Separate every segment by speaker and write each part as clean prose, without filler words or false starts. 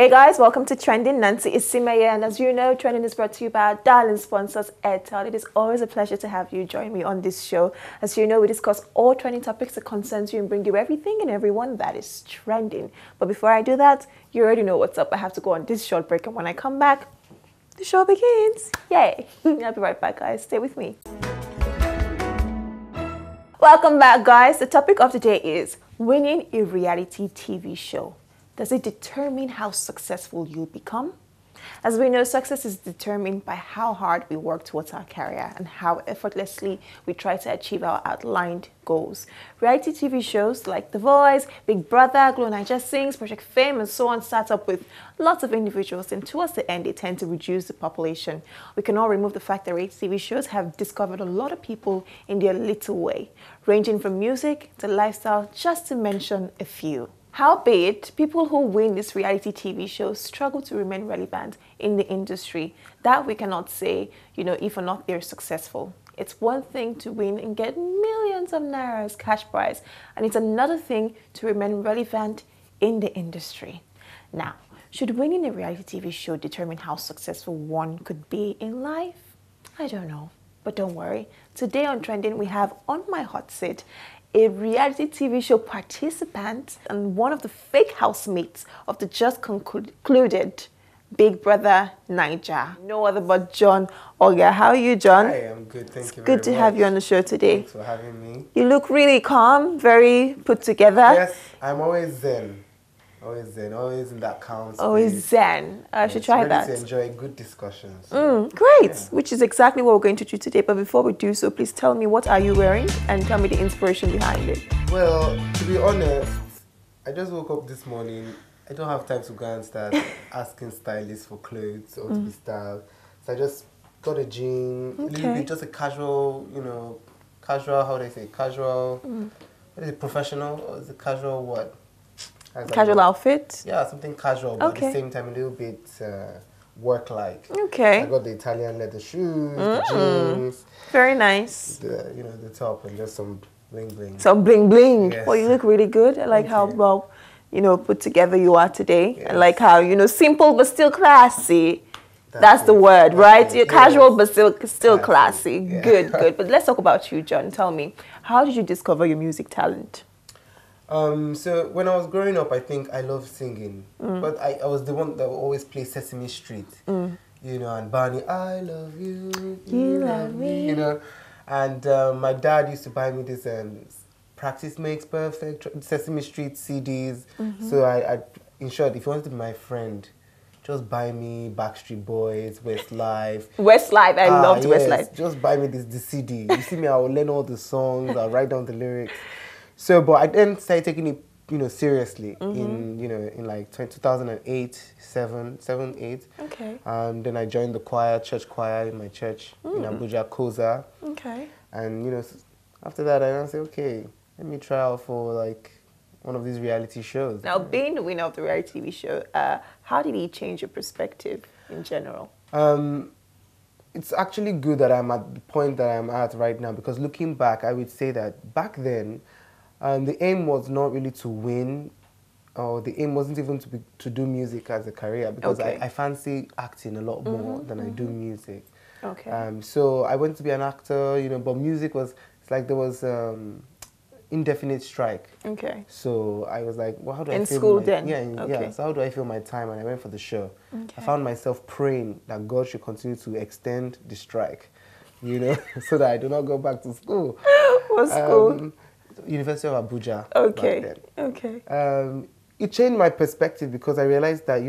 Speaker 1: Hey guys, welcome to Trending. Nancy Isime here, and as you know, Trending is brought to you by our darling sponsors, Airtel. It is always a pleasure to have you join me on this show. As you know, we discuss all trending topics that concerns you and bring you everything and everyone that is trending. But before I do that, you already know what's up. I have to go on this short break, and when I come back, the show begins. Yay! I'll be right back, guys. Stay with me. Welcome back, guys. The topic of the day is winning a reality TV show. Does it determine how successful you'll become? As we know, success is determined by how hard we work towards our career and how effortlessly we try to achieve our outlined goals. Reality TV shows like The Voice, Big Brother, Glow Niger Sings, Project Fame, and so on start up with lots of individuals, and towards the end, they tend to reduce the population. We cannot remove the fact that reality TV shows have discovered a lot of people in their little way, ranging from music to lifestyle, just to mention a few. Howbeit, people who win these reality TV shows struggle to remain relevant in the industry. That we cannot say, if or not they're successful. It's one thing to win and get millions of naira as cash prize, and it's another thing to remain relevant in the industry. Now, should winning a reality TV show determine how successful one could be in life? I don't know, but don't worry. Today on Trending, we have on my hot seat a reality TV show participant and one of the fake housemates of the just concluded Big Brother Niger. No other but JON OGAH. How are you, John?
Speaker 2: Hi, I'm good. Thank you very much.
Speaker 1: Good to have you on the show today.
Speaker 2: Thanks for having me.
Speaker 1: You look really calm, very put together.
Speaker 2: Yes, I'm always zen. Always zen, always in that calm space.
Speaker 1: Always zen. I should try that.
Speaker 2: To enjoy good discussions.
Speaker 1: Great, yeah. Which is exactly what we're going to do today. But before we do so, please tell me, what are you wearing? And tell me the inspiration behind it.
Speaker 2: Well, to be honest, I just woke up this morning. I don't have time to go and start asking stylists for clothes or to be styled. So I just got a jean, a little bit, just a casual, casual, how do I say, casual, what is it, professional? Or is it casual what?
Speaker 1: Casual outfit?
Speaker 2: Yeah, something casual, but at the same time a little bit work-like.
Speaker 1: Okay.
Speaker 2: I got the Italian leather shoes, the jeans.
Speaker 1: Very nice.
Speaker 2: The top and just some bling-bling.
Speaker 1: Some bling-bling.
Speaker 2: Yes.
Speaker 1: Well, you look really good. I like how well, put together you are today. Yes. I like how, simple but still classy. That's the word, right? You're casual but still classy. Yeah. Good, good. But let's talk about you, John. Tell me, how did you discover your music talent?
Speaker 2: So when I was growing up, I think I loved singing, but I was the one that would always play Sesame Street, and Barney, I love you, you love me, and my dad used to buy me this Practice Makes Perfect Sesame Street CDs. So I, in short, if you wanted to be my friend, just buy me Backstreet Boys, Westlife.
Speaker 1: Westlife, I loved Westlife.
Speaker 2: Just buy me the CD. You see me, I will learn all the songs, I'll write down the lyrics. So, but I then started taking it, seriously in like 2008, 8.
Speaker 1: Okay.
Speaker 2: Then I joined the choir, church choir in my church in Abuja, Koza.
Speaker 1: Okay.
Speaker 2: And after that, I said, okay, let me try out for like one of these reality shows.
Speaker 1: Now, being the winner of the reality TV show, how did it change your perspective in general?
Speaker 2: It's actually good that I'm at the point that I'm at right now, because looking back, I would say that back then, the aim was not really to win, or the aim wasn't even to do music as a career, because I fancy acting a lot more than I do music.
Speaker 1: Okay.
Speaker 2: So I went to be an actor, but music was, it's like there was indefinite strike. Okay. So I was like, well, how do I feel? In
Speaker 1: school then?
Speaker 2: Yeah. So how do I feel my time? And I went for the show. Okay. I found myself praying that God should continue to extend the strike, so that I do not go back to school.
Speaker 1: What school?
Speaker 2: University of Abuja.
Speaker 1: Okay.
Speaker 2: Back then. Okay. It changed my perspective, because I realized that,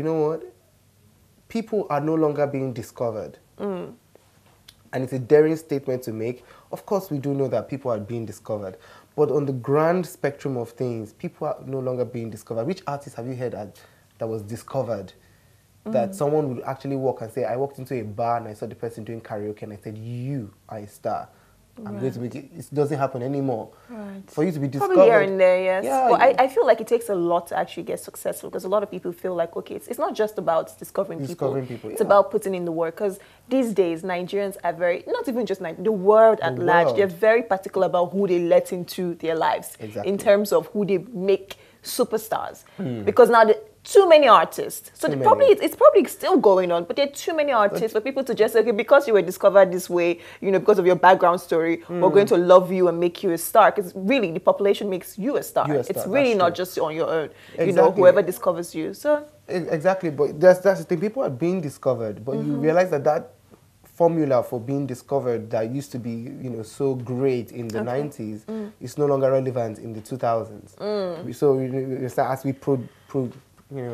Speaker 2: people are no longer being discovered. And it's a daring statement to make. Of course, we do know that people are being discovered. But on the grand spectrum of things, people are no longer being discovered. Which artist have you heard that was discovered? That someone would actually walk and say, I walked into a bar and I saw the person doing karaoke and I said, you are a star. I'm going to make it. It doesn't happen anymore. Right. For you to be discovered.
Speaker 1: Probably here and there, yes.
Speaker 2: Yeah,
Speaker 1: well, I feel like it takes a lot to actually get successful, because a lot of people feel like, okay, it's not just about discovering people. It's about putting in the work, because these days Nigerians are very, not even just the world at large, they're very particular about who they let into their lives. Exactly. In terms of who they make superstars. Because now too many artists. So
Speaker 2: Too
Speaker 1: probably
Speaker 2: many.
Speaker 1: it's probably still going on, but there are too many artists for people to just say, okay, because you were discovered this way, you know, because of your background story, we're going to love you and make you a star. Because really, the population makes you a star.
Speaker 2: You a
Speaker 1: It's
Speaker 2: star,
Speaker 1: really
Speaker 2: that's
Speaker 1: not
Speaker 2: true.
Speaker 1: just on your own. You know,
Speaker 2: Exactly.
Speaker 1: whoever discovers you. So
Speaker 2: Exactly, but that's the thing. People are being discovered, but you realize that formula for being discovered that used to be, you know, so great in the 90s is no longer relevant in the 2000s. So we start, as we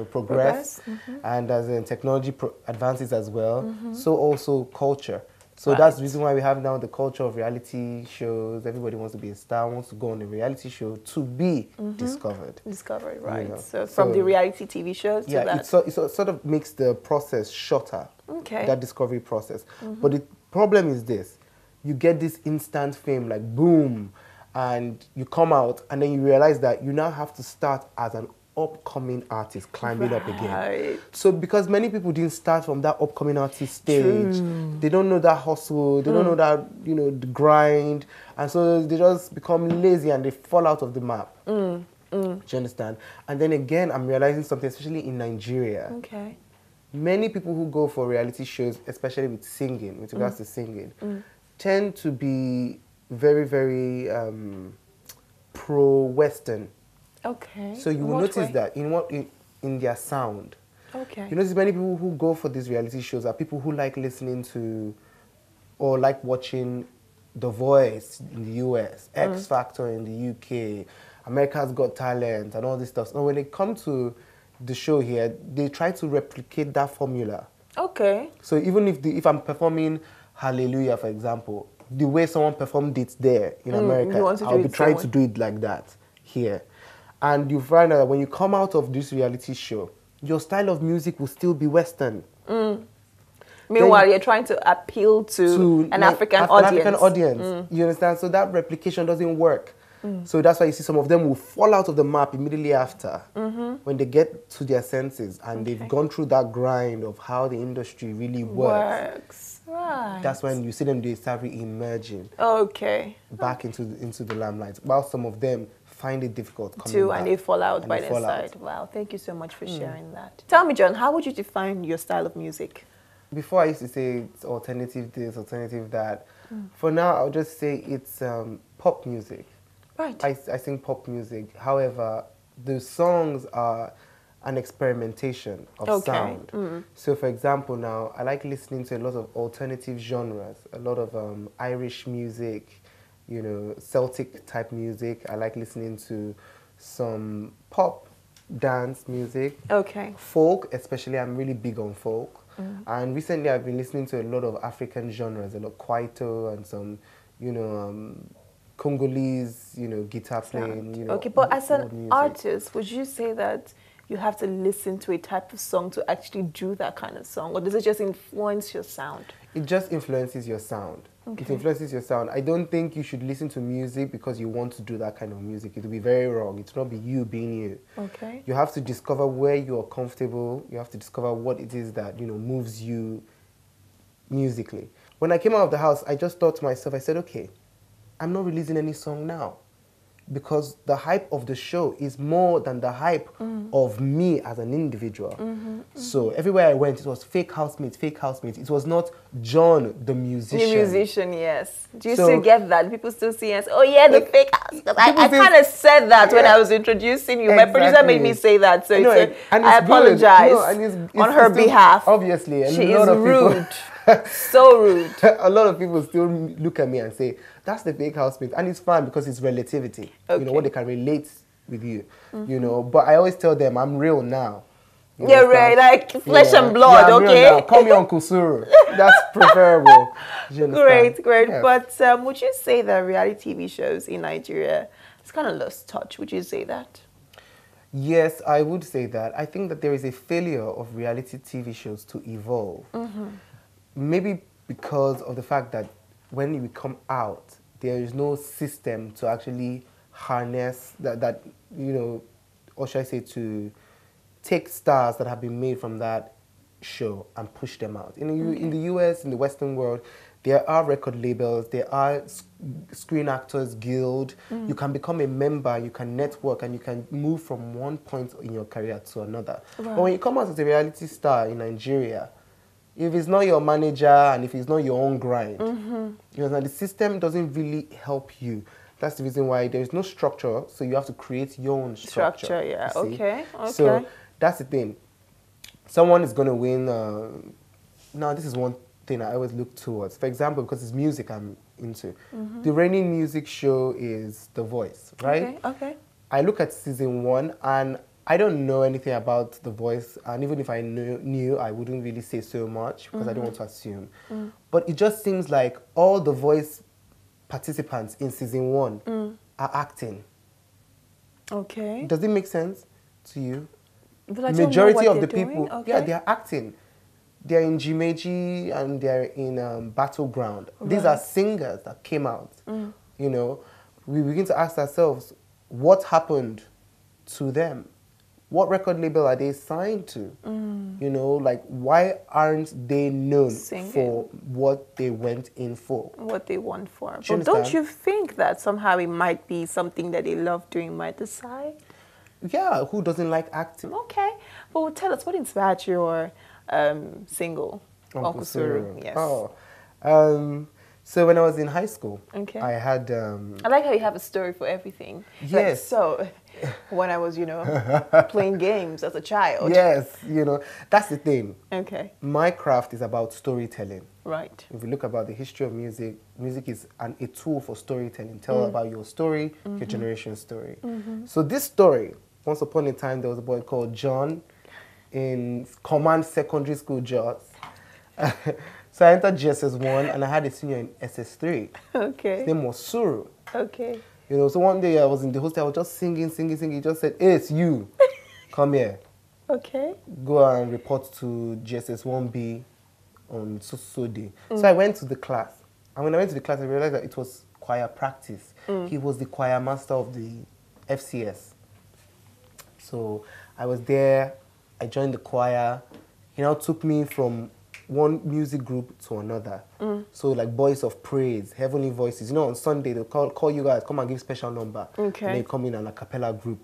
Speaker 2: progress, and as technology advances as well, so also culture. So that's the reason why we have now the culture of reality shows. Everybody wants to be a star, wants to go on a reality show to be discovered.
Speaker 1: discovered, right?
Speaker 2: You know,
Speaker 1: So from the reality TV shows to
Speaker 2: yeah,
Speaker 1: that.
Speaker 2: it sort of makes the process shorter.
Speaker 1: Okay.
Speaker 2: That discovery process. But the problem is this: you get this instant fame, like boom, and you come out, and then you realize that you now have to start as an upcoming artist, climbing up again.
Speaker 1: Right.
Speaker 2: So because many people didn't start from that upcoming artist stage, they don't know that hustle, they don't know that, you know, the grind, and so they just become lazy and they fall out of the map. Do you understand? And then again, I'm realizing something, especially in Nigeria.
Speaker 1: Okay.
Speaker 2: Many people who go for reality shows, especially with singing, with regards to singing, tend to be very, very pro-Western.
Speaker 1: Okay.
Speaker 2: So you will notice that in their sound.
Speaker 1: Okay.
Speaker 2: You notice many people who go for these reality shows are people who like listening to or like watching The Voice in the US, X Factor in the UK, America's Got Talent, and all this stuff. So when they come to the show here, they try to replicate that formula.
Speaker 1: Okay.
Speaker 2: So even if I'm performing Hallelujah, for example, the way someone performed it there in America, I'll be trying to do it like that here. And you find out that when you come out of this reality show, your style of music will still be Western.
Speaker 1: Meanwhile, you're trying to appeal to an African audience.
Speaker 2: You understand? So that replication doesn't work. So that's why you see some of them will fall out of the map immediately after when they get to their senses and they've gone through that grind of how the industry really works.
Speaker 1: Right.
Speaker 2: That's when you see them, they start re-emerging back into the limelight. While some of them find it difficult coming back.
Speaker 1: And they fall out by their side. Wow, thank you so much for sharing that. Tell me, John, how would you define your style of music?
Speaker 2: Before I used to say it's alternative this, alternative that. For now, I'll just say it's pop music.
Speaker 1: Right.
Speaker 2: I sing pop music. However, the songs are an experimentation of sound. So, for example, now I like listening to a lot of alternative genres, a lot of Irish music, you know, Celtic type music. I like listening to some pop dance music.
Speaker 1: Okay.
Speaker 2: Folk, especially, I'm really big on folk. And recently I've been listening to a lot of African genres, a lot of Kwaito and some, you know, Congolese, you know, guitar playing, you know.
Speaker 1: Okay, but as an artist, would you say that you have to listen to a type of song to actually do that kind of song? Or does it just influence your sound?
Speaker 2: It just influences your sound. It influences your sound. I don't think you should listen to music because you want to do that kind of music. It will be very wrong. It will not be you being you.
Speaker 1: Okay.
Speaker 2: You have to discover where you are comfortable. You have to discover what it is that, you know, moves you musically. When I came out of the house, I just thought to myself, I said, okay, I'm not releasing any song now because the hype of the show is more than the hype of me as an individual. So everywhere I went, it was fake housemates, fake housemates. It was not John, the musician.
Speaker 1: The musician, yes. Do you still get that? People still see us, oh yeah, the fake house. I kind of said that when I was introducing you. My producer made me say that, so I apologize on her behalf.
Speaker 2: Obviously. And
Speaker 1: she is rude. So rude.
Speaker 2: A lot of people still look at me and say, that's the fake housemate. And it's fine because it's relativity. You know, what they can relate with you. You know, but I always tell them, I'm real now.
Speaker 1: You're right, like flesh and blood, okay?
Speaker 2: Call me Uncle Suru. That's preferable.
Speaker 1: Great. Yeah. But would you say that reality TV shows in Nigeria, it's kind of lost touch? Would you say that?
Speaker 2: Yes, I would say that. I think that there is a failure of reality TV shows to evolve. Maybe because of the fact that when we come out, there is no system to actually harness that you know, or should I say to take stars that have been made from that show and push them out. In the US, in the Western world, There are record labels, there are Screen Actors Guild. You can become a member, you can network, and you can move from one point in your career to another.
Speaker 1: Right.
Speaker 2: But when you come out as a reality star in Nigeria, if it's not your manager and if it's not your own grind, you know, the system doesn't really help you. That's the reason why there is no structure, so you have to create your own structure.
Speaker 1: Structure, yeah. Okay.
Speaker 2: So that's the thing. Someone is going to win. Now, this is one thing I always look towards. For example, because it's music I'm into. The reigning music show is The Voice, right?
Speaker 1: Okay.
Speaker 2: I look at season 1 and I don't know anything about The Voice, and even if I knew, I wouldn't really say so much because I don't want to assume. But it just seems like all The Voice participants in season 1 are acting.
Speaker 1: Okay.
Speaker 2: Does it make sense to you?
Speaker 1: But I
Speaker 2: Majority
Speaker 1: don't know
Speaker 2: of the
Speaker 1: what they're
Speaker 2: people,
Speaker 1: doing.
Speaker 2: yeah, they are acting. They're in Jimeji and they're in Battleground.
Speaker 1: Right.
Speaker 2: These are singers that came out. You know, we begin to ask ourselves, what happened to them? What record label are they signed to? You know, like, why aren't they known for what they went in for?
Speaker 1: What they want for.
Speaker 2: Do you
Speaker 1: But don't
Speaker 2: understand?
Speaker 1: you think that somehow it might be something that they love doing might decide?
Speaker 2: Yeah, who doesn't like acting?
Speaker 1: Okay. But tell us, what inspired your single, Uncle Suru? Yes.
Speaker 2: Oh. So when I was in high school, I had...
Speaker 1: I like how you have a story for everything.
Speaker 2: Yes.
Speaker 1: Like, so, when I was, you know, playing games as a child.
Speaker 2: Yes, you know, that's the thing.
Speaker 1: Okay.
Speaker 2: My craft is about storytelling.
Speaker 1: Right.
Speaker 2: If you look about the history of music, music is a tool for storytelling. Tell about your story, your generation's story. So this story, once upon a time, there was a boy called John in Command Secondary School, Jos. So I entered GSS1 and I had a senior in SS3.
Speaker 1: Okay.
Speaker 2: His name was Suru.
Speaker 1: Okay.
Speaker 2: You know, so one day I was in the hostel, I was just singing. He just said, "Hey, it's you. Come here.
Speaker 1: Okay.
Speaker 2: Go and report to GSS1B on so day." So I went to the class. And when I went to the class, I realized that it was choir practice. He was the choir master of the FCS. So I was there. I joined the choir. He now took me from one music group to another. So like Voice of Praise, Heavenly Voices. You know, on Sunday they'll call you guys, come and give special number.
Speaker 1: Okay.
Speaker 2: And they come in an a cappella group.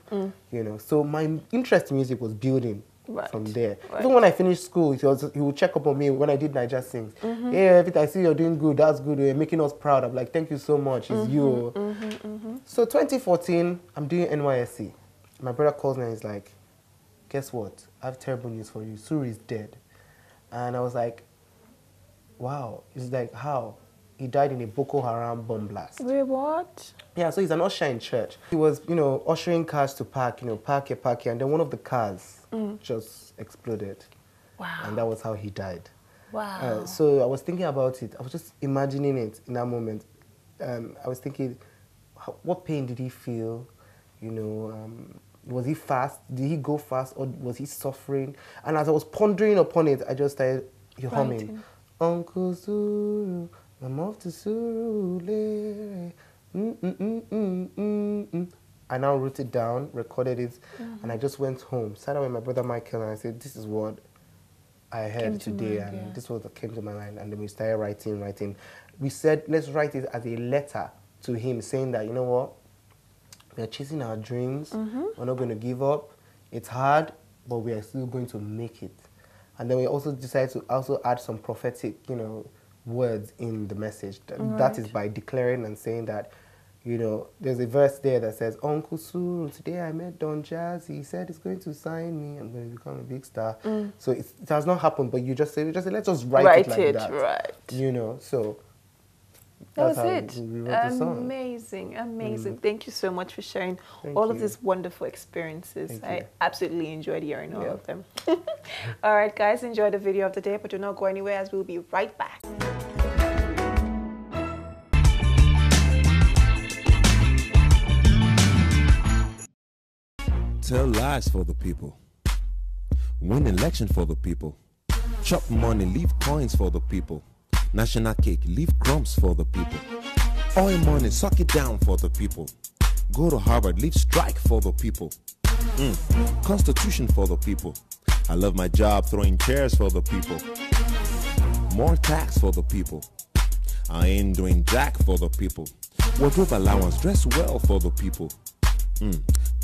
Speaker 2: You know, so my interest in music was building from there.
Speaker 1: Right.
Speaker 2: Even when I finished school, he would check up on me when I did Niger Sings. Hey, everything I see you're doing good, that's good, you're making us proud. I'm like, thank you so much, it's you. So 2014, I'm doing NYSC. My brother calls me and he's like, guess what? I have terrible news for you. Suri is dead. And I was like, wow. He's like, how? He died in a Boko Haram bomb blast.
Speaker 1: Wait, what?
Speaker 2: Yeah, so he's an usher in church. He was, you know, ushering cars to park, you know, park here, and then one of the cars just exploded.
Speaker 1: Wow.
Speaker 2: And that was how he died.
Speaker 1: Wow.
Speaker 2: So I was thinking about it. I was just imagining it in that moment. I was thinking, what pain did he feel? You know, was he fast? Did he go fast or was he suffering? And as I was pondering upon it, I just started humming. Uncle Suru, I'm off to Surulere. I now wrote it down, recorded it, and I just went home. Sat down with my brother Michael and I said, this is what I heard today, and this was what came to my mind. And then we started writing. We said, let's write it as a letter to him, saying that, you know what, we are chasing our dreams. We're not going to give up. It's hard, but we are still going to make it. And then we also decided to also add some prophetic, you know, words in the message. That is by declaring and saying that, you know, there's a verse there that says, Uncle Suru, today I met Don Jazzy. He said he's going to sign me. I'm going to become a big star. So it has not happened, but you just say, let's just write it like that. Right. You know, so
Speaker 1: that was it.
Speaker 2: We wrote the song.
Speaker 1: Amazing. Thank you so much for sharing all of these wonderful experiences. I absolutely enjoyed hearing all of them. All right, guys, enjoy the video of the day, but do not go anywhere as we'll be right back.
Speaker 3: Tell lies for the people. Win election for the people. Chop money, leave coins for the people. National cake, leave crumbs for the people. Oil money, suck it down for the people. Go to Harvard, leave strike for the people. Constitution for the people. I love my job, throwing chairs for the people. More tax for the people. I ain't doing jack for the people. Wardrobe allowance, dress well for the people.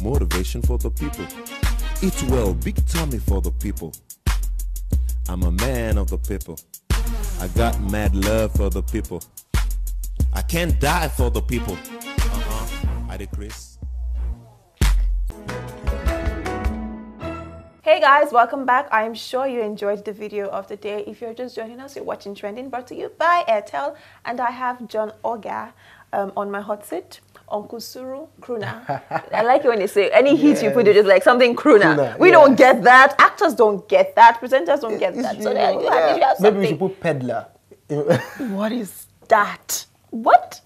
Speaker 3: Motivation for the people. Eat well, big tummy for the people. I'm a man of the people. I got mad love for the people. I can't die for the people. I decrease.
Speaker 1: Hey guys, welcome back. I'm sure you enjoyed the video of the day. If you're just joining us, you're watching Trending, brought to you by Airtel, and I have JON OGAH on my hot seat. Uncle Suru Kruna. I like it when you say any hit you put it is like something Kruna. We don't get that. Actors don't get that. Presenters don't get that. So you have
Speaker 2: maybe we should put peddler.
Speaker 1: What is that? What?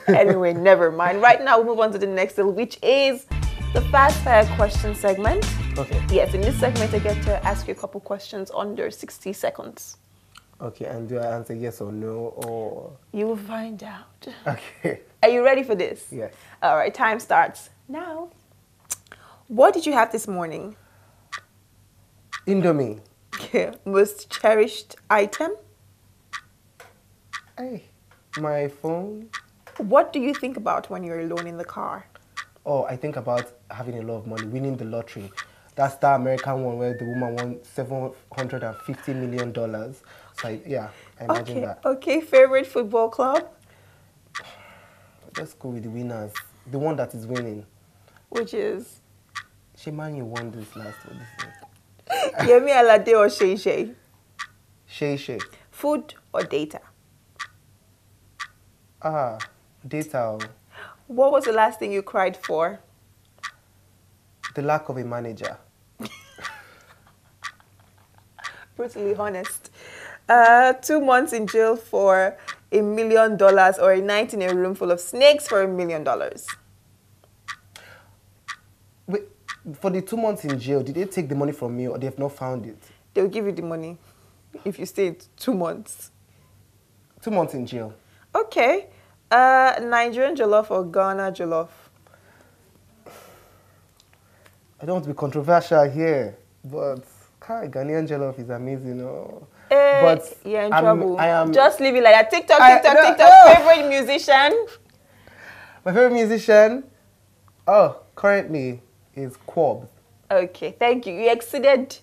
Speaker 1: Anyway, never mind. Right now, we'll move on to the next little, which is the fast fire question segment.
Speaker 2: Okay.
Speaker 1: Yes, in this segment, I get to ask you a couple questions under 60 seconds.
Speaker 2: Okay, and do I answer yes or no, or?
Speaker 1: You will find out.
Speaker 2: Okay.
Speaker 1: Are you ready for this?
Speaker 2: Yes.
Speaker 1: All right, time starts now. What did you have this morning?
Speaker 2: Indomie.
Speaker 1: Okay. Most cherished item?
Speaker 2: Hey, my phone.
Speaker 1: What do you think about when you're alone in the car?
Speaker 2: Oh, I think about having a lot of money, winning the lottery. That's the American one where the woman won $750 million. So I imagine that.
Speaker 1: Okay, favorite football club?
Speaker 2: Let's go with the winners. The one that is winning.
Speaker 1: Which is?
Speaker 2: Shemani won this last one.
Speaker 1: Yemi Alade or Shay Shay?
Speaker 2: Shay Shay.
Speaker 1: Food or data?
Speaker 2: Data.
Speaker 1: What was the last thing you cried for?
Speaker 2: The lack of a manager.
Speaker 1: Brutally honest. 2 months in jail for $1 million or a night in a room full of snakes for $1 million?
Speaker 2: Wait, for the 2 months in jail, did they take the money from me or they have not found it?
Speaker 1: They'll give you the money if you stay 2 months.
Speaker 2: 2 months in jail.
Speaker 1: Okay. Nigerian jollof or Ghana jollof?
Speaker 2: I don't want to be controversial here, but Ghanaian jollof is amazing.
Speaker 1: But you're in trouble.
Speaker 2: I am.
Speaker 1: Just leave it like that. TikTok. Favorite musician?
Speaker 2: My favorite musician? Currently is Quab.
Speaker 1: Okay, thank you. You exceeded,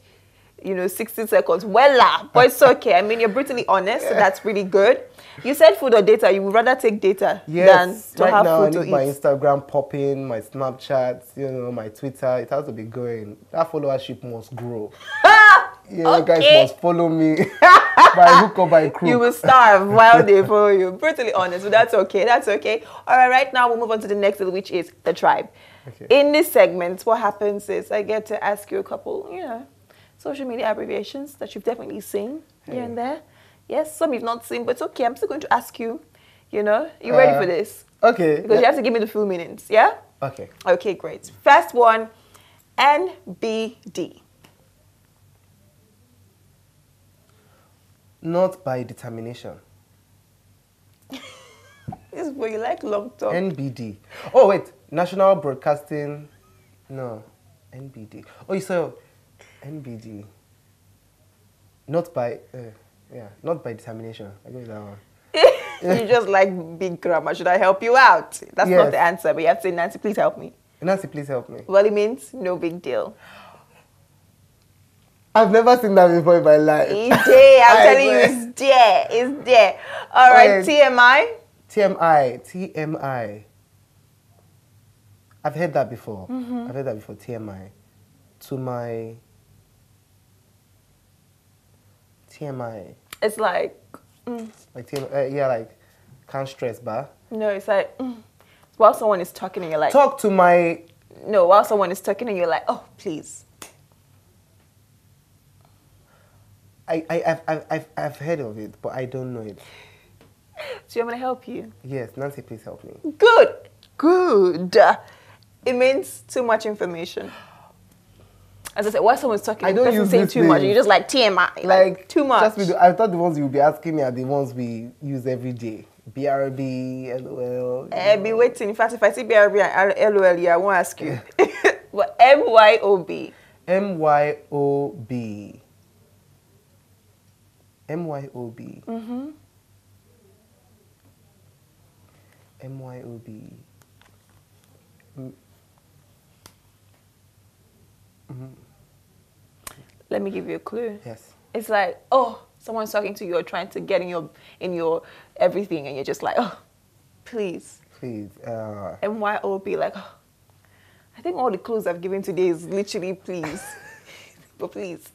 Speaker 1: 60 seconds. Well, but it's okay. I mean, you're brutally honest, so that's really good. You said food or data. You would rather take data than to
Speaker 2: right
Speaker 1: have
Speaker 2: now,
Speaker 1: food to eat.
Speaker 2: My Instagram popping, my Snapchat, my Twitter. It has to be going. That followership must grow. You guys must follow me by hook or by crook.
Speaker 1: You will starve while they follow you. Brutally honest, but that's okay. That's okay. All right, right now we'll move on to the next little, which is the tribe. Okay. In this segment, what happens is I get to ask you a couple, social media abbreviations that you've definitely seen here and there. Yes, some you've not seen, but it's okay. I'm still going to ask you, you ready for this?
Speaker 2: Okay.
Speaker 1: Because you have to give me the full meanings, yeah?
Speaker 2: Okay.
Speaker 1: Okay, great. First one, NBD.
Speaker 2: Not by determination.
Speaker 1: This is where you like long talk.
Speaker 2: NBD. Oh, wait. National Broadcasting. No. NBD. Oh, you said NBD. Not by... not by determination. I go with that one.
Speaker 1: You just like big grammar. Should I help you out? That's not the answer, but you have to say, Nancy, please help me.
Speaker 2: Nancy, please help me.
Speaker 1: Well, it means no big deal.
Speaker 2: I've never seen that before in my life.
Speaker 1: It's there. I'm telling you, it's there. It's there. All right, TMI?
Speaker 2: TMI. I've heard that before. I've heard that before, TMI. To my... TMI.
Speaker 1: It's like...
Speaker 2: Like TMI, like, can't stress, bah?
Speaker 1: No, it's like... While someone is talking and you're like...
Speaker 2: Talk to my...
Speaker 1: No, while someone is talking and you're like, oh, please.
Speaker 2: I've heard of it, but I don't know it.
Speaker 1: So you want me to help you?
Speaker 2: Yes, Nancy, please help me.
Speaker 1: Good. Good. It means too much information. As I said, while someone's talking,
Speaker 2: I don't use
Speaker 1: say too much. You're just like TMI. Like too much.
Speaker 2: I thought the ones you would be asking me are the ones we use every day. BRB, LOL.
Speaker 1: Be waiting. In fact, if I see BRB and LOL, I won't ask you. But MYOB.
Speaker 2: MYOB. MYOB. MYOB.
Speaker 1: Let me give you a clue.
Speaker 2: Yes.
Speaker 1: It's like, oh, someone's talking to you or trying to get in your everything, and you're just like, oh, please.
Speaker 2: Please.
Speaker 1: MYOB, like, oh, I think all the clues I've given today is literally please. But please.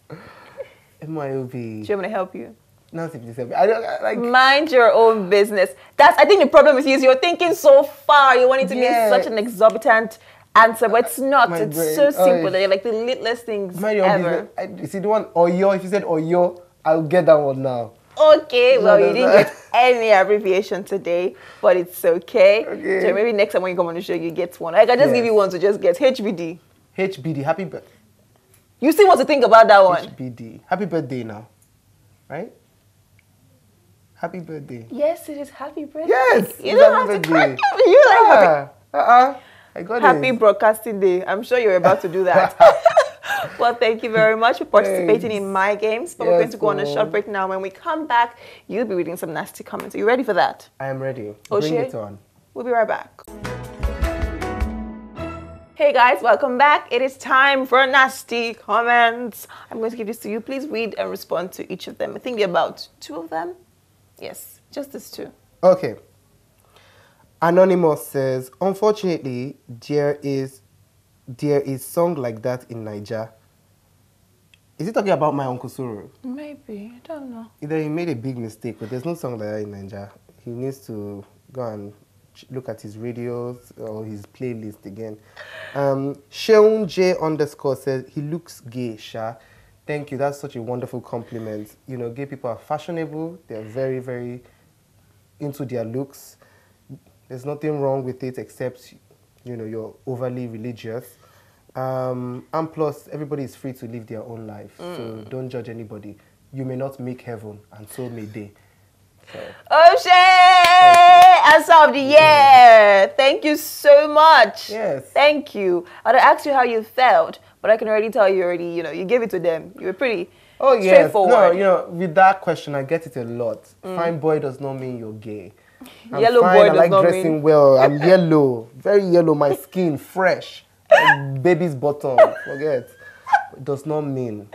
Speaker 2: MYOB.
Speaker 1: Do you want me to help you?
Speaker 2: No, I don't like.
Speaker 1: Mind your own business. I think the problem with you is you're thinking so far. You want it to be such an exorbitant answer, but it's not. It's so simple. They're like the littlest things
Speaker 2: Mind your own
Speaker 1: ever.
Speaker 2: business. You see the one Oyo? If you said Oyo, I'll get that one now.
Speaker 1: Okay, well, you didn't get any abbreviation today, but it's okay. So maybe next time when you come on the show, you get one. I can just give you one to just get HBD.
Speaker 2: HBD, happy birthday.
Speaker 1: You still want to think about that one?
Speaker 2: HBD, happy birthday now, right? Happy birthday.
Speaker 1: Yes, it is happy birthday.
Speaker 2: Yes,
Speaker 1: you don't have to crack it. You like happy.
Speaker 2: I got
Speaker 1: happy broadcasting day. I'm sure you're about to do that. Well, thank you very much for participating in my games. But we're going to go on a short break now. When we come back, you'll be reading some nasty comments. Are you ready for that?
Speaker 2: I am ready.
Speaker 1: Bring
Speaker 2: it on.
Speaker 1: We'll be right back. Hey guys, welcome back. It is time for nasty comments. I'm going to give this to you. Please read and respond to each of them. I think there are about 2 of them. Yes, just these 2.
Speaker 2: Okay. Anonymous says, unfortunately, there is song like that in Niger. Is he talking about my Uncle Suru?
Speaker 1: Maybe, I don't know.
Speaker 2: Either he made a big mistake, but there's no song like that in Niger. He needs to go and look at his radios or his playlist again. Sheun J _ says, he looks gay, Sha. Thank you, that's such a wonderful compliment. You know, gay people are fashionable. They're very, very into their looks. There's nothing wrong with it except, you know, you're overly religious. And plus, everybody is free to live their own life. So don't judge anybody. You may not make heaven, and so may they. So.
Speaker 1: O'Shea! Answer of the year! Thank you so much.
Speaker 2: Yes.
Speaker 1: Thank you. I'd asked you how you felt, but I can already tell you you gave it to them. You were pretty straightforward.
Speaker 2: No, you know, with that question, I get it a lot. Fine boy does not mean you're gay.
Speaker 1: Yellow boy does not mean...
Speaker 2: I like dressing well. I'm yellow. Very yellow. My skin, fresh. Like baby's bottom. Forget. It does not mean.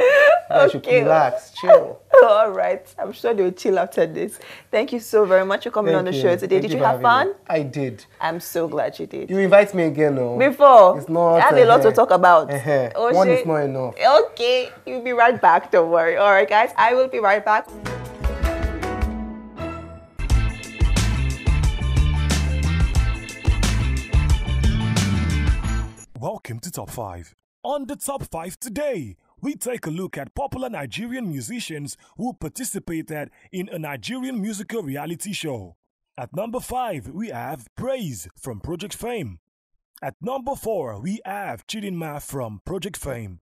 Speaker 2: I should relax, chill.
Speaker 1: All right. I'm sure they'll chill after this. Thank you so very much for coming on the show today. Did you have fun?
Speaker 2: I did.
Speaker 1: I'm so glad you did.
Speaker 2: You invite me again, no?
Speaker 1: Before.
Speaker 2: It's not.
Speaker 1: I had a lot to talk about.
Speaker 2: One is not enough.
Speaker 1: Okay. You'll be right back. Don't worry. All right, guys. I will be right back.
Speaker 4: Welcome to Top 5. On the Top 5 today, we take a look at popular Nigerian musicians who participated in a Nigerian musical reality show. At number 5, we have Praise from Project Fame. At number 4, we have Chidinma from Project Fame.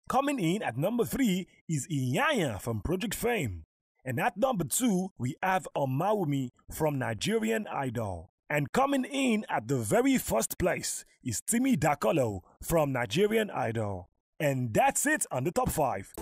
Speaker 4: Coming in at number 3 is Inyanya from Project Fame. And at number 2, we have Omawumi from Nigerian Idol. And coming in at the very first place is Timi Dakolo from Nigerian Idol. And that's it on the Top 5.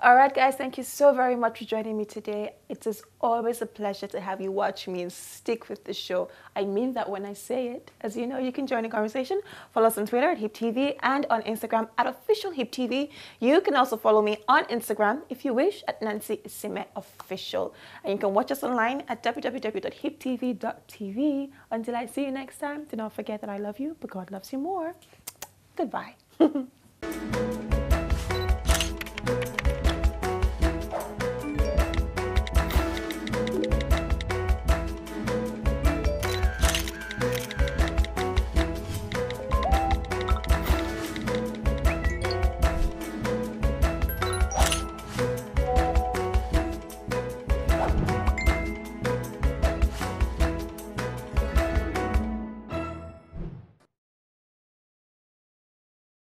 Speaker 1: All right, guys, thank you so very much for joining me today. It is always a pleasure to have you watch me and stick with the show. I mean that when I say it. As you know, you can join the conversation. Follow us on Twitter at HipTv and on Instagram at officialhiptv. You can also follow me on Instagram, if you wish, at Nancy Isime Official. And you can watch us online at www.hiptv.tv. Until I see you next time, do not forget that I love you, but God loves you more. Goodbye.